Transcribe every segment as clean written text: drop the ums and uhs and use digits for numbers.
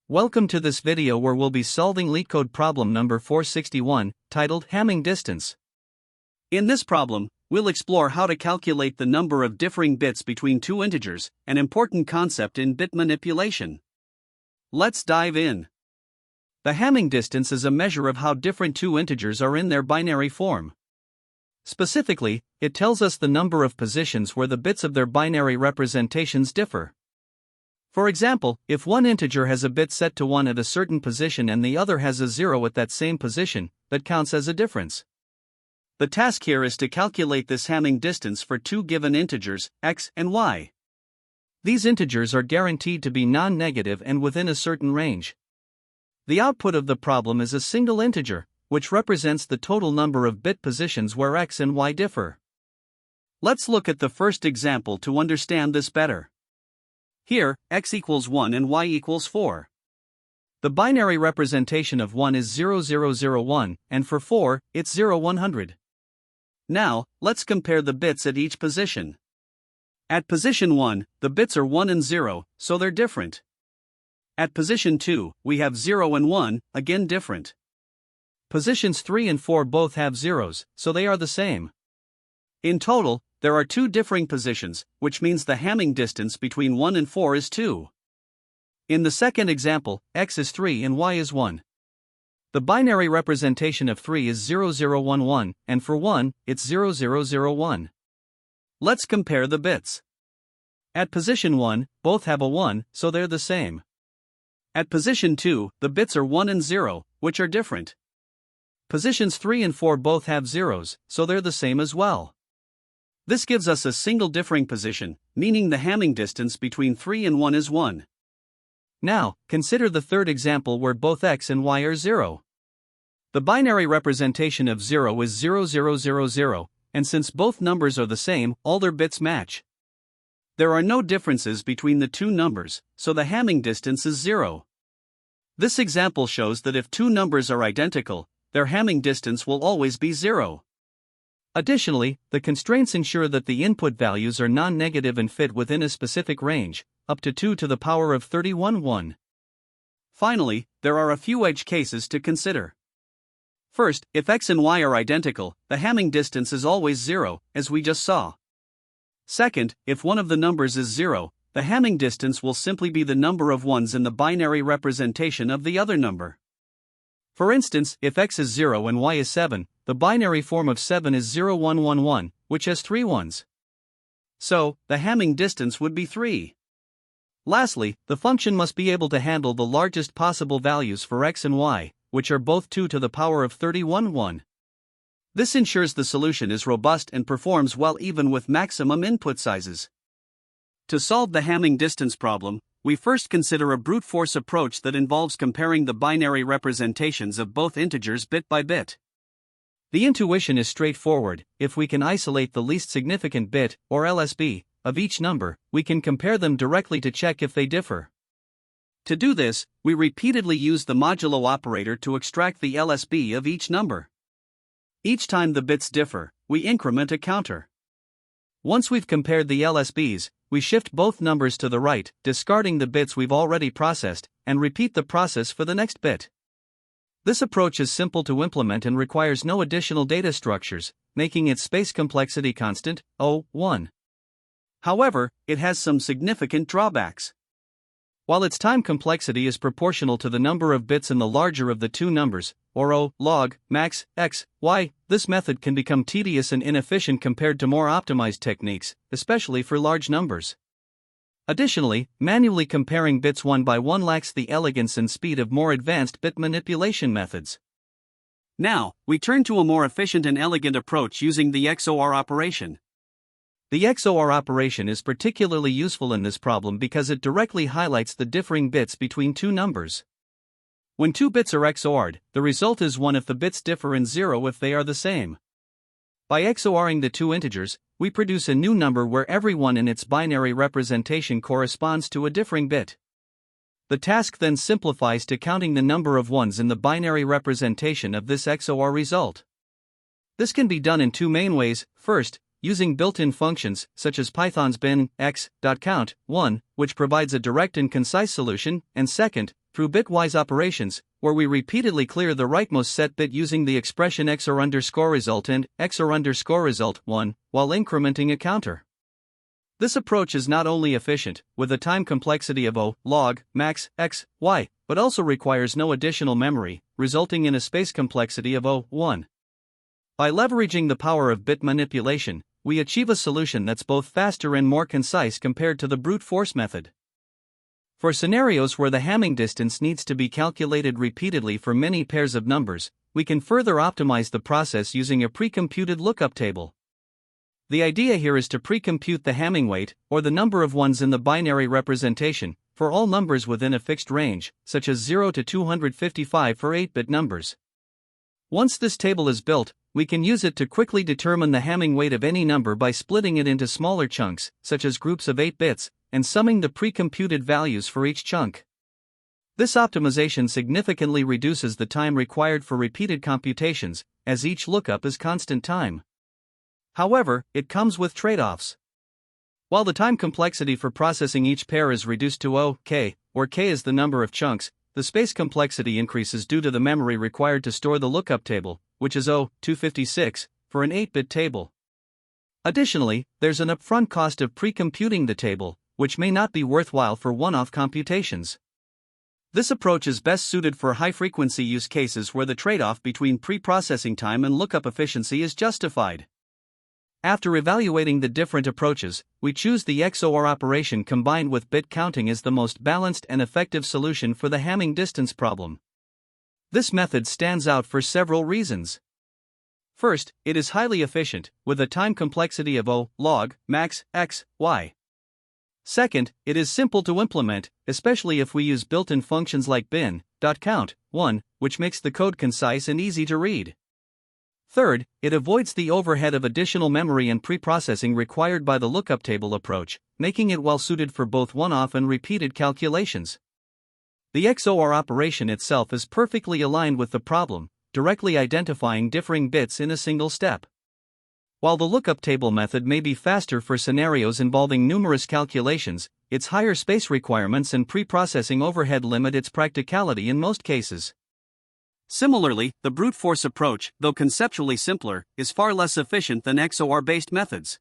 Welcome to this video where we'll be solving LeetCode problem number 461, titled Hamming Distance. In this problem, we'll explore how to calculate the number of differing bits between two integers, an important concept in bit manipulation. Let's dive in. The Hamming distance is a measure of how different two integers are in their binary form. Specifically, it tells us the number of positions where the bits of their binary representations differ. For example, if one integer has a bit set to 1 at a certain position and the other has a 0 at that same position, that counts as a difference. The task here is to calculate this Hamming distance for two given integers, x and y. These integers are guaranteed to be non-negative and within a certain range. The output of the problem is a single integer, which represents the total number of bit positions where x and y differ. Let's look at the first example to understand this better. Here, x equals 1 and y equals 4. The binary representation of 1 is 0001, and for 4, it's 0100. Now, let's compare the bits at each position. At position 1, the bits are 1 and 0, so they're different. At position 2, we have 0 and 1, again different. Positions 3 and 4 both have zeros, so they are the same. In total, there are two differing positions, which means the Hamming distance between 1 and 4 is 2. In the second example, x is 3 and y is 1. The binary representation of 3 is 0011, and for 1, it's 0001. Let's compare the bits. At position 1, both have a 1, so they're the same. At position 2, the bits are 1 and 0, which are different. Positions 3 and 4 both have zeros, so they're the same as well. This gives us a single differing position, meaning the Hamming distance between 3 and 1 is 1. Now, consider the third example where both x and y are 0. The binary representation of 0 is 0000, and since both numbers are the same, all their bits match. There are no differences between the two numbers, so the Hamming distance is 0. This example shows that if two numbers are identical, their Hamming distance will always be 0. Additionally, the constraints ensure that the input values are non-negative and fit within a specific range, up to 2 to the power of 31. Finally, there are a few edge cases to consider. First, if x and y are identical, the Hamming distance is always 0, as we just saw. Second, if one of the numbers is 0, the Hamming distance will simply be the number of ones in the binary representation of the other number. For instance, if x is 0 and y is 7, the binary form of 7 is 0111, which has 3 ones. So, the Hamming distance would be 3. Lastly, the function must be able to handle the largest possible values for x and y, which are both 2 to the power of 31. This ensures the solution is robust and performs well even with maximum input sizes. To solve the Hamming distance problem, we first consider a brute force approach that involves comparing the binary representations of both integers bit by bit. The intuition is straightforward. If we can isolate the least significant bit, or LSB, of each number, we can compare them directly to check if they differ. To do this, we repeatedly use the modulo operator to extract the LSB of each number. Each time the bits differ, we increment a counter. Once we've compared the LSBs, we shift both numbers to the right, discarding the bits we've already processed, and repeat the process for the next bit. This approach is simple to implement and requires no additional data structures, making its space complexity constant, 1. However, it has some significant drawbacks. While its time complexity is proportional to the number of bits in the larger of the two numbers, or O log max x, y, this method can become tedious and inefficient compared to more optimized techniques, especially for large numbers. Additionally, manually comparing bits one by one lacks the elegance and speed of more advanced bit manipulation methods. Now, we turn to a more efficient and elegant approach using the XOR operation. The XOR operation is particularly useful in this problem because it directly highlights the differing bits between two numbers. When two bits are XORed, the result is 1 if the bits differ and 0 if they are the same. By XORing the two integers, we produce a new number where every one in its binary representation corresponds to a differing bit. The task then simplifies to counting the number of ones in the binary representation of this XOR result. This can be done in two main ways. First, using built-in functions, such as Python's bin x.count1, which provides a direct and concise solution, and second, through bitwise operations, where we repeatedly clear the rightmost set bit using the expression XOR_result and XOR_result 1, while incrementing a counter. This approach is not only efficient, with a time complexity of O log max x y, but also requires no additional memory, resulting in a space complexity of O1. By leveraging the power of bit manipulation, we achieve a solution that's both faster and more concise compared to the brute force method. For scenarios where the Hamming distance needs to be calculated repeatedly for many pairs of numbers, we can further optimize the process using a pre-computed lookup table. The idea here is to pre-compute the Hamming weight, or the number of ones in the binary representation, for all numbers within a fixed range, such as 0 to 255 for 8-bit numbers. Once this table is built, we can use it to quickly determine the Hamming weight of any number by splitting it into smaller chunks, such as groups of 8 bits, and summing the pre-computed values for each chunk. This optimization significantly reduces the time required for repeated computations, as each lookup is constant time. However, it comes with trade-offs. While the time complexity for processing each pair is reduced to OK, where K is the number of chunks, the space complexity increases due to the memory required to store the lookup table, which is 256, for an 8-bit table. Additionally, there's an upfront cost of pre-computing the table, which may not be worthwhile for one-off computations. This approach is best suited for high-frequency use cases where the trade-off between pre-processing time and lookup efficiency is justified. After evaluating the different approaches, we choose the XOR operation combined with bit counting as the most balanced and effective solution for the Hamming distance problem. This method stands out for several reasons. First, it is highly efficient, with a time complexity of O log max x y. Second, it is simple to implement, especially if we use built-in functions like bin.count, 1, which makes the code concise and easy to read. Third, it avoids the overhead of additional memory and preprocessing required by the lookup table approach, making it well suited for both one-off and repeated calculations. The XOR operation itself is perfectly aligned with the problem, directly identifying differing bits in a single step. While the lookup table method may be faster for scenarios involving numerous calculations, its higher space requirements and preprocessing overhead limit its practicality in most cases. Similarly, the brute force approach, though conceptually simpler, is far less efficient than XOR-based methods.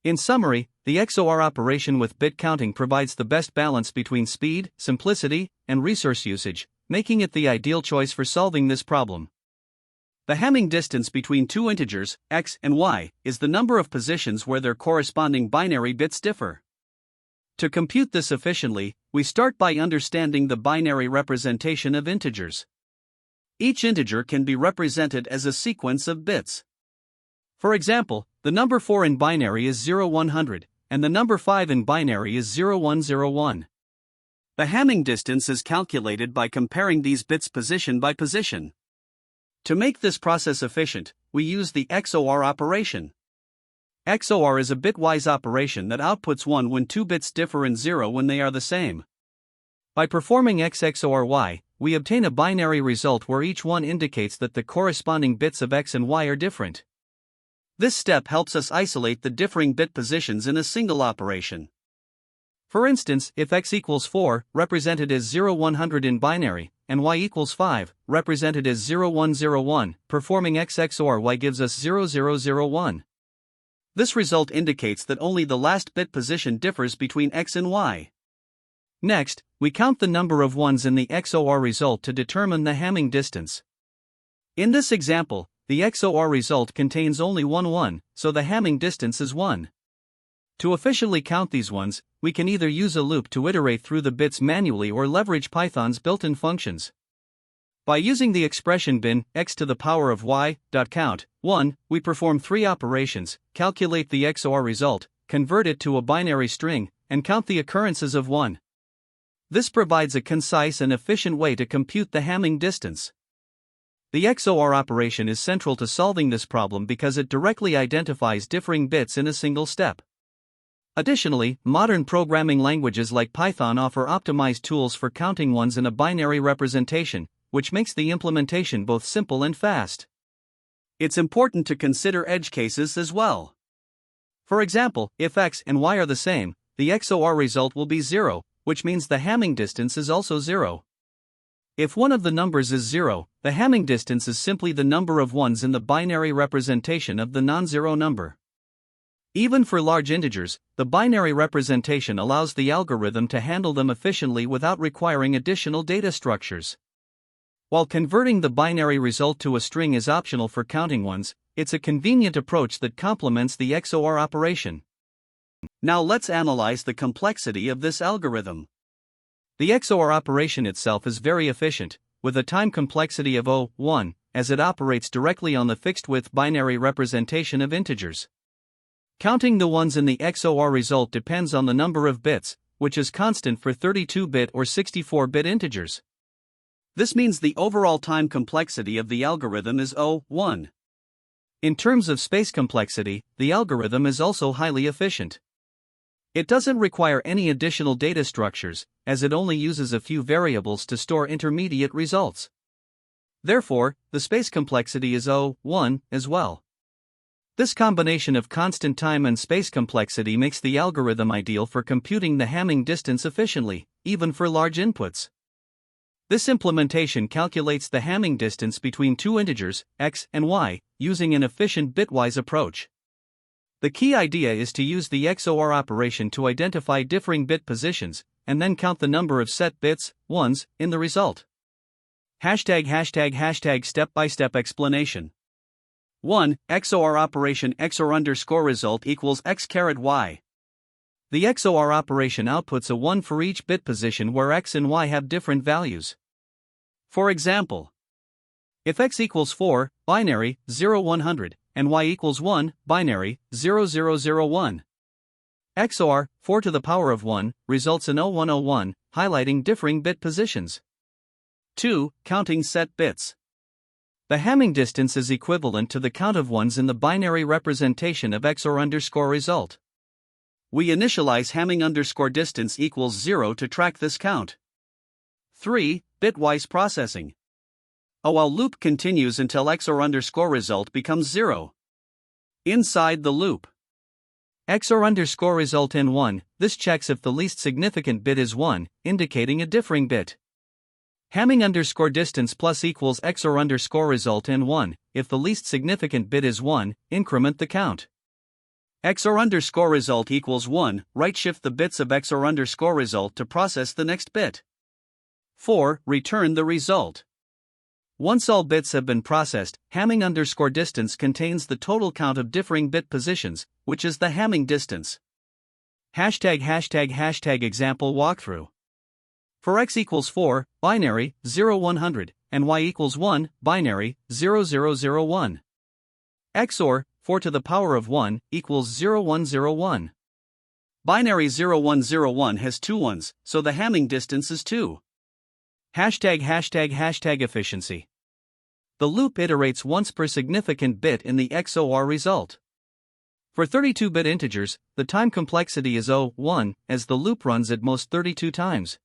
In summary, the XOR operation with bit counting provides the best balance between speed, simplicity, and resource usage, making it the ideal choice for solving this problem. The Hamming distance between two integers, x and y, is the number of positions where their corresponding binary bits differ. To compute this efficiently, we start by understanding the binary representation of integers. Each integer can be represented as a sequence of bits. For example, the number 4 in binary is 0100, and the number 5 in binary is 0101. The Hamming distance is calculated by comparing these bits position by position. To make this process efficient, we use the XOR operation. XOR is a bitwise operation that outputs 1 when two bits differ and 0 when they are the same. By performing X XOR Y, we obtain a binary result where each one indicates that the corresponding bits of X and Y are different. This step helps us isolate the differing bit positions in a single operation. For instance, if X equals 4, represented as 0100 in binary, and Y equals 5, represented as 0101, performing X XOR Y gives us 0001. This result indicates that only the last bit position differs between X and Y. Next, we count the number of ones in the XOR result to determine the Hamming distance. In this example, the XOR result contains only one 1, so the Hamming distance is 1. To efficiently count these ones, we can either use a loop to iterate through the bits manually or leverage Python's built-in functions. By using the expression bin x to the power of y.count, 1, we perform three operations: calculate the XOR result, convert it to a binary string, and count the occurrences of 1. This provides a concise and efficient way to compute the Hamming distance. The XOR operation is central to solving this problem because it directly identifies differing bits in a single step. Additionally, modern programming languages like Python offer optimized tools for counting ones in a binary representation, which makes the implementation both simple and fast. It's important to consider edge cases as well. For example, if X and Y are the same, the XOR result will be 0, which means the Hamming distance is also 0. If one of the numbers is 0, the Hamming distance is simply the number of ones in the binary representation of the non-zero number. Even for large integers, the binary representation allows the algorithm to handle them efficiently without requiring additional data structures. While converting the binary result to a string is optional for counting ones, it's a convenient approach that complements the XOR operation. Now let's analyze the complexity of this algorithm. The XOR operation itself is very efficient, with a time complexity of 1, as it operates directly on the fixed-width binary representation of integers. Counting the ones in the XOR result depends on the number of bits, which is constant for 32-bit or 64-bit integers. This means the overall time complexity of the algorithm is 1. In terms of space complexity, the algorithm is also highly efficient. It doesn't require any additional data structures, as it only uses a few variables to store intermediate results. Therefore, the space complexity is 1 as well. This combination of constant time and space complexity makes the algorithm ideal for computing the Hamming distance efficiently, even for large inputs. This implementation calculates the Hamming distance between two integers, x and y, using an efficient bitwise approach. The key idea is to use the XOR operation to identify differing bit positions, and then count the number of set bits, ones, in the result. Step-by-step explanation. 1. XOR operation XOR_result equals x caret y. The XOR operation outputs a 1 for each bit position where x and y have different values. For example, if x equals 4, binary, 0 100, and y equals 1, binary, 0001. XOR, 4 to the power of 1, results in 0101, highlighting differing bit positions. 2. Counting set bits. The Hamming distance is equivalent to the count of ones in the binary representation of XOR_result. We initialize Hamming_distance equals 0 to track this count. 3. Bitwise processing. A while loop continues until XOR_result becomes 0. Inside the loop, XOR_result in 1, this checks if the least significant bit is 1, indicating a differing bit. Hamming_distance plus equals XOR_result in 1, if the least significant bit is 1, increment the count. XOR_result equals 1, right shift the bits of XOR_result to process the next bit. 4. Return the result. Once all bits have been processed, Hamming_distance contains the total count of differing bit positions, which is the Hamming distance. Example walkthrough. For x equals 4, binary, 0 100, and y equals 1, binary, 0001. XOR, 4 to the power of 1, equals 0101. Binary 0101 has two ones, so the Hamming distance is 2. Efficiency. The loop iterates once per significant bit in the XOR result. For 32-bit integers, the time complexity is 1, as the loop runs at most 32 times.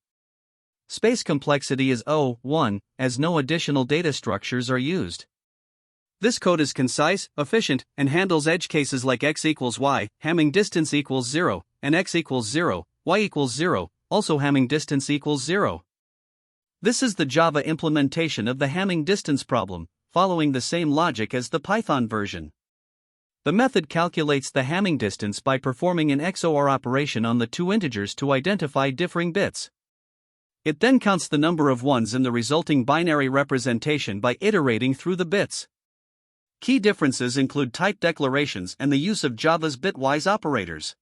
Space complexity is 1, as no additional data structures are used. This code is concise, efficient, and handles edge cases like x equals y, Hamming distance equals 0, and x equals 0, y equals 0, also Hamming distance equals 0. This is the Java implementation of the Hamming distance problem, following the same logic as the Python version. The method calculates the Hamming distance by performing an XOR operation on the two integers to identify differing bits. It then counts the number of ones in the resulting binary representation by iterating through the bits. Key differences include type declarations and the use of Java's bitwise operators.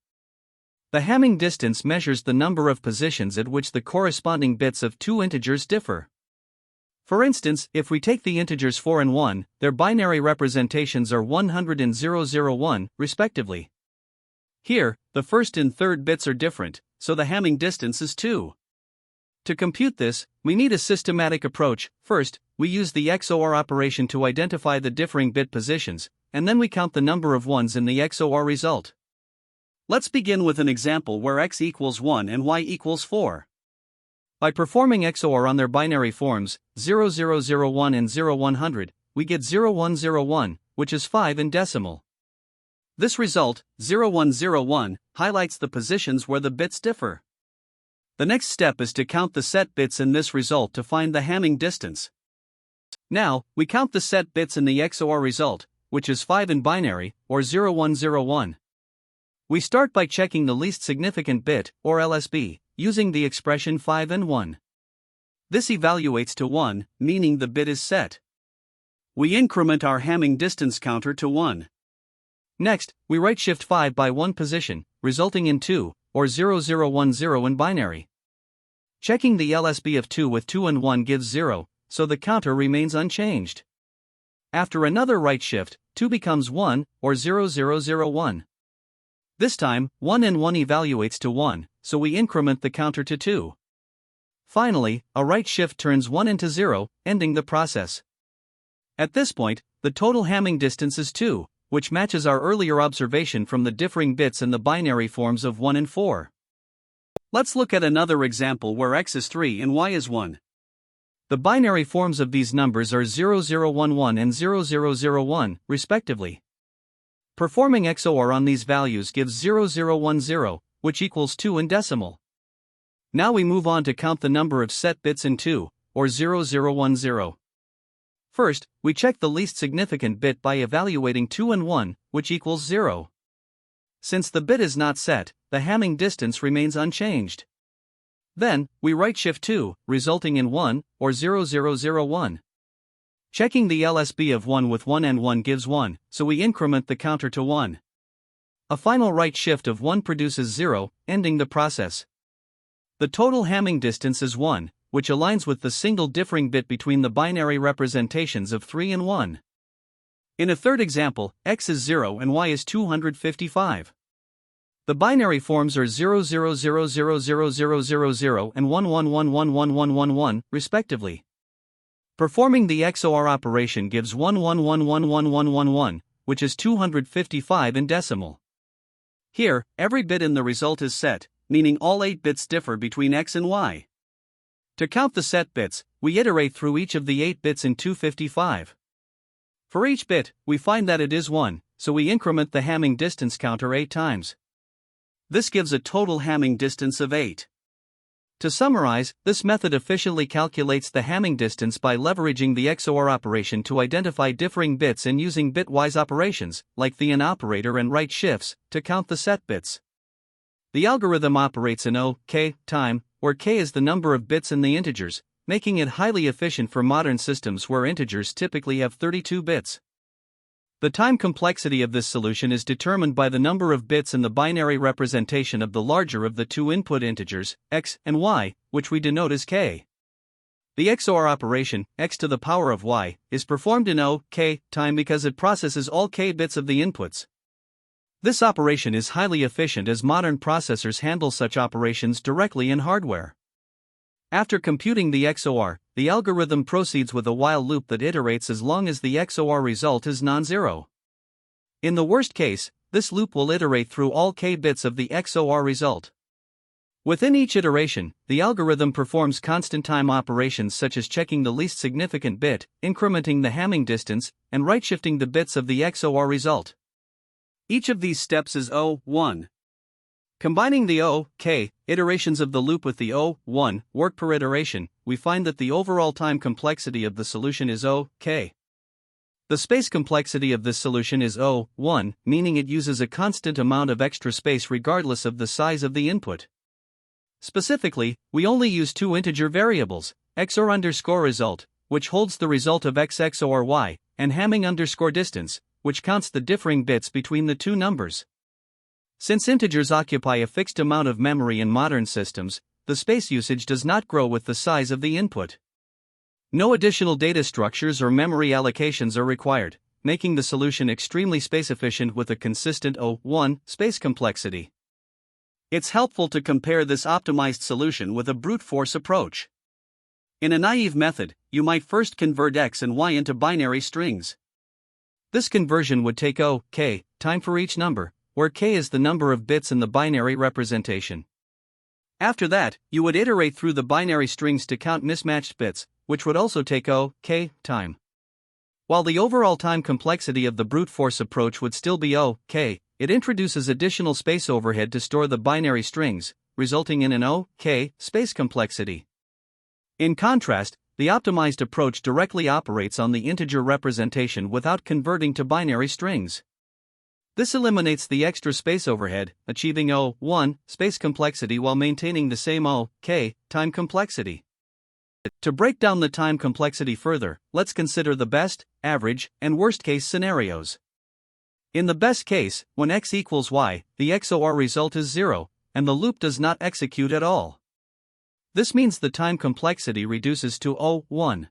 The Hamming distance measures the number of positions at which the corresponding bits of two integers differ. For instance, if we take the integers 4 and 1, their binary representations are 100 and 001, respectively. Here, the first and third bits are different, so the Hamming distance is 2. To compute this, we need a systematic approach. First, we use the XOR operation to identify the differing bit positions, and then we count the number of ones in the XOR result. Let's begin with an example where x equals 1 and y equals 4. By performing XOR on their binary forms, 0001 and 0100, we get 0101, which is 5 in decimal. This result, 0101, highlights the positions where the bits differ. The next step is to count the set bits in this result to find the Hamming distance. Now, we count the set bits in the XOR result, which is 5 in binary, or 0101. We start by checking the least significant bit, or LSB, using the expression 5 and 1. This evaluates to 1, meaning the bit is set. We increment our Hamming distance counter to 1. Next, we right shift 5 by 1 position, resulting in 2, or 0010 in binary. Checking the LSB of 2 with 2 and 1 gives 0, so the counter remains unchanged. After another right shift, 2 becomes 1, or 0001. This time, 1 and 1 evaluates to 1, so we increment the counter to 2. Finally, a right shift turns 1 into 0, ending the process. At this point, the total Hamming distance is 2, which matches our earlier observation from the differing bits in the binary forms of 1 and 4. Let's look at another example where x is 3 and y is 1. The binary forms of these numbers are 0011 and 0001, respectively. Performing XOR on these values gives 0010, which equals 2 in decimal. Now we move on to count the number of set bits in 2, or 0010. First, we check the least significant bit by evaluating 2 and 1, which equals 0. Since the bit is not set, the Hamming distance remains unchanged. Then, we right shift 2, resulting in 1, or 0001. Checking the LSB of 1 with 1 and 1 gives 1, so we increment the counter to 1. A final right shift of 1 produces 0, ending the process. The total Hamming distance is 1, which aligns with the single differing bit between the binary representations of 3 and 1. In a third example, x is 0 and y is 255. The binary forms are 00000000 and 11111111, respectively. Performing the XOR operation gives 11111111, which is 255 in decimal. Here, every bit in the result is set, meaning all 8 bits differ between x and y. To count the set bits, we iterate through each of the 8 bits in 255. For each bit, we find that it is 1, so we increment the Hamming distance counter 8 times. This gives a total Hamming distance of 8. To summarize, this method efficiently calculates the Hamming distance by leveraging the XOR operation to identify differing bits and using bitwise operations, like the AND operator and right shifts, to count the set bits. The algorithm operates in O(k) time, where k is the number of bits in the integers, making it highly efficient for modern systems where integers typically have 32 bits. The time complexity of this solution is determined by the number of bits in the binary representation of the larger of the two input integers, x and y, which we denote as k. The XOR operation, x to the power of y, is performed in O(k) time because it processes all k bits of the inputs. This operation is highly efficient as modern processors handle such operations directly in hardware. After computing the XOR, the algorithm proceeds with a while loop that iterates as long as the XOR result is non-zero. In the worst case, this loop will iterate through all k bits of the XOR result. Within each iteration, the algorithm performs constant time operations such as checking the least significant bit, incrementing the Hamming distance, and right-shifting the bits of the XOR result. Each of these steps is O(1). Combining the O(k) iterations of the loop with the O(1) work per iteration, we find that the overall time complexity of the solution is O(k). The space complexity of this solution is O(1), meaning it uses a constant amount of extra space regardless of the size of the input. Specifically, we only use two integer variables, XOR_result, which holds the result of x XOR y, and Hamming_distance, which counts the differing bits between the two numbers. Since integers occupy a fixed amount of memory in modern systems, the space usage does not grow with the size of the input. No additional data structures or memory allocations are required, making the solution extremely space efficient with a consistent O(1) space complexity. It's helpful to compare this optimized solution with a brute force approach. In a naive method, you might first convert x and y into binary strings. This conversion would take O(k) time for each number, where k is the number of bits in the binary representation. After that, you would iterate through the binary strings to count mismatched bits, which would also take O(k) time. While the overall time complexity of the brute force approach would still be O(k), it introduces additional space overhead to store the binary strings, resulting in an O-K space complexity. In contrast, the optimized approach directly operates on the integer representation without converting to binary strings. This eliminates the extra space overhead, achieving O1 space complexity while maintaining the same O-K time complexity. To break down the time complexity further, let's consider the best, average, and worst case scenarios. In the best case, when x equals y, the XOR result is 0, and the loop does not execute at all. This means the time complexity reduces to O1.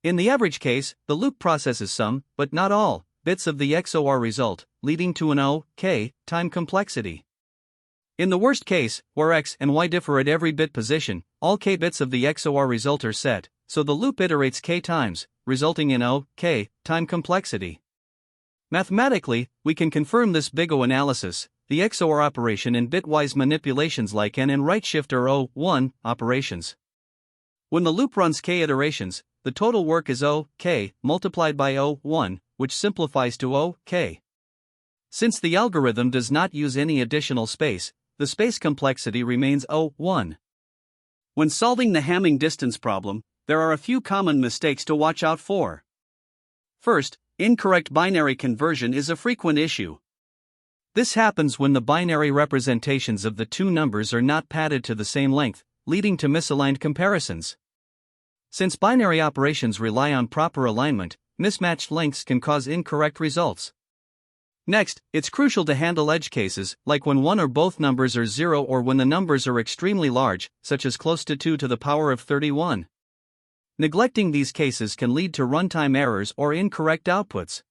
In the average case, the loop processes some, but not all, bits of the XOR result, leading to an O-K time complexity. In the worst case, where x and y differ at every bit position, all k bits of the XOR result are set, so the loop iterates k times, resulting in O-K time complexity. Mathematically, we can confirm this big O analysis. The XOR operation in bitwise manipulations like AND and right shift are O1 operations. When the loop runs k iterations, the total work is O-K multiplied by O1, which simplifies to O-K. Since the algorithm does not use any additional space, the space complexity remains O1. When solving the Hamming distance problem, there are a few common mistakes to watch out for. First, incorrect binary conversion is a frequent issue. This happens when the binary representations of the two numbers are not padded to the same length, leading to misaligned comparisons. Since binary operations rely on proper alignment, mismatched lengths can cause incorrect results. Next, it's crucial to handle edge cases, like when one or both numbers are 0 or when the numbers are extremely large, such as close to 2 to the power of 31. Neglecting these cases can lead to runtime errors or incorrect outputs.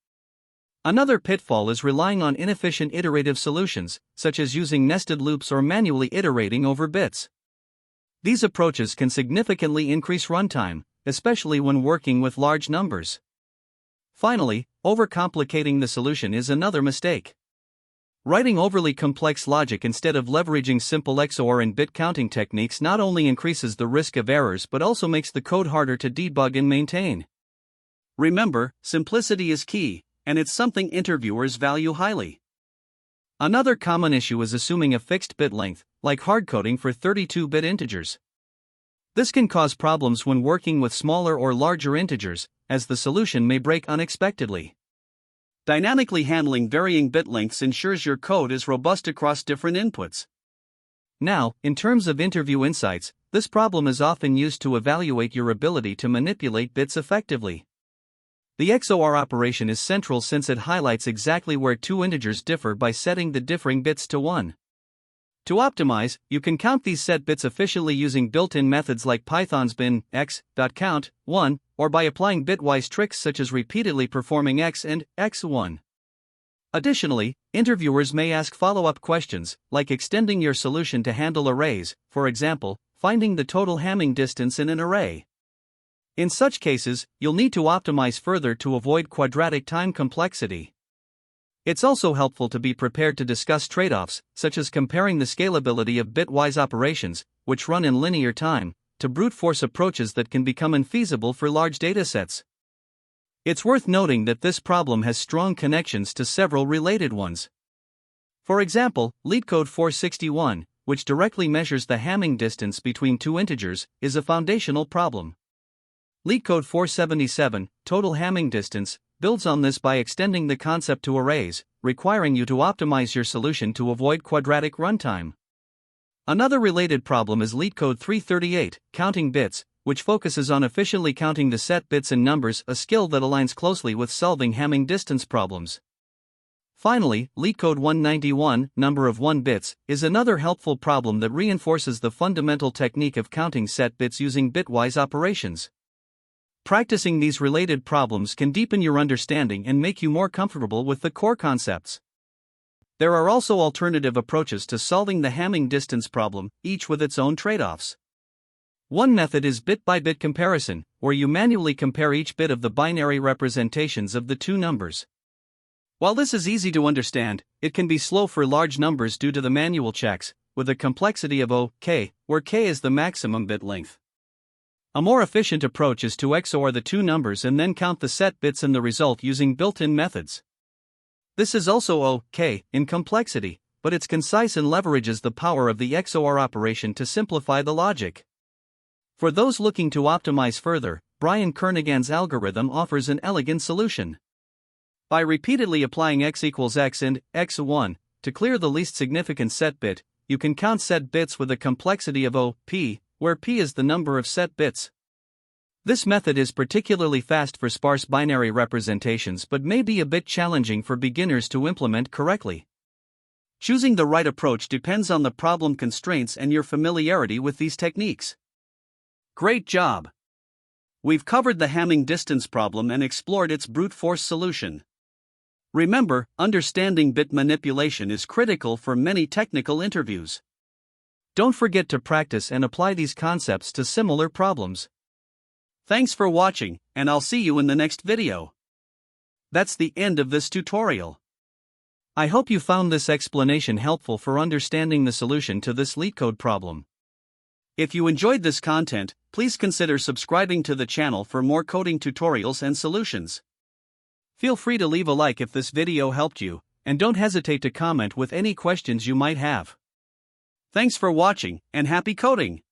Another pitfall is relying on inefficient iterative solutions, such as using nested loops or manually iterating over bits. These approaches can significantly increase runtime, especially when working with large numbers. Finally, overcomplicating the solution is another mistake. Writing overly complex logic instead of leveraging simple XOR and bit counting techniques not only increases the risk of errors but also makes the code harder to debug and maintain. Remember, simplicity is key, and it's something interviewers value highly. Another common issue is assuming a fixed bit length, like hardcoding for 32-bit integers. This can cause problems when working with smaller or larger integers, as the solution may break unexpectedly. Dynamically handling varying bit lengths ensures your code is robust across different inputs. Now, in terms of interview insights, this problem is often used to evaluate your ability to manipulate bits effectively. The XOR operation is central since it highlights exactly where two integers differ by setting the differing bits to 1. To optimize, you can count these set bits efficiently using built-in methods like Python's bin x.count 1, or by applying bitwise tricks such as repeatedly performing x and x1. Additionally, interviewers may ask follow-up questions, like extending your solution to handle arrays, for example, finding the total Hamming distance in an array. In such cases, you'll need to optimize further to avoid quadratic time complexity. It's also helpful to be prepared to discuss trade-offs, such as comparing the scalability of bitwise operations, which run in linear time, to brute force approaches that can become infeasible for large datasets. It's worth noting that this problem has strong connections to several related ones. For example, LeetCode 461, which directly measures the Hamming distance between two integers, is a foundational problem. LeetCode 477, total Hamming distance, builds on this by extending the concept to arrays, requiring you to optimize your solution to avoid quadratic runtime. Another related problem is LeetCode 338, counting bits, which focuses on efficiently counting the set bits and numbers, a skill that aligns closely with solving Hamming distance problems. Finally, LeetCode 191, number of 1 bits, is another helpful problem that reinforces the fundamental technique of counting set bits using bitwise operations. Practicing these related problems can deepen your understanding and make you more comfortable with the core concepts. There are also alternative approaches to solving the Hamming distance problem, each with its own trade-offs. One method is bit-by-bit comparison, where you manually compare each bit of the binary representations of the two numbers. While this is easy to understand, it can be slow for large numbers due to the manual checks, with a complexity of O-K, where K is the maximum bit length. A more efficient approach is to XOR the two numbers and then count the set bits in the result using built-in methods. This is also O-K in complexity, but it's concise and leverages the power of the XOR operation to simplify the logic. For those looking to optimize further, Brian Kernighan's algorithm offers an elegant solution. By repeatedly applying x equals x and x1 to clear the least significant set bit, you can count set bits with a complexity of O(p), where p is the number of set bits. This method is particularly fast for sparse binary representations but may be a bit challenging for beginners to implement correctly. Choosing the right approach depends on the problem constraints and your familiarity with these techniques. Great job! We've covered the Hamming distance problem and explored its brute force solution. Remember, understanding bit manipulation is critical for many technical interviews. Don't forget to practice and apply these concepts to similar problems. Thanks for watching, and I'll see you in the next video. That's the end of this tutorial. I hope you found this explanation helpful for understanding the solution to this LeetCode problem. If you enjoyed this content, please consider subscribing to the channel for more coding tutorials and solutions. Feel free to leave a like if this video helped you, and don't hesitate to comment with any questions you might have. Thanks for watching, and happy coding!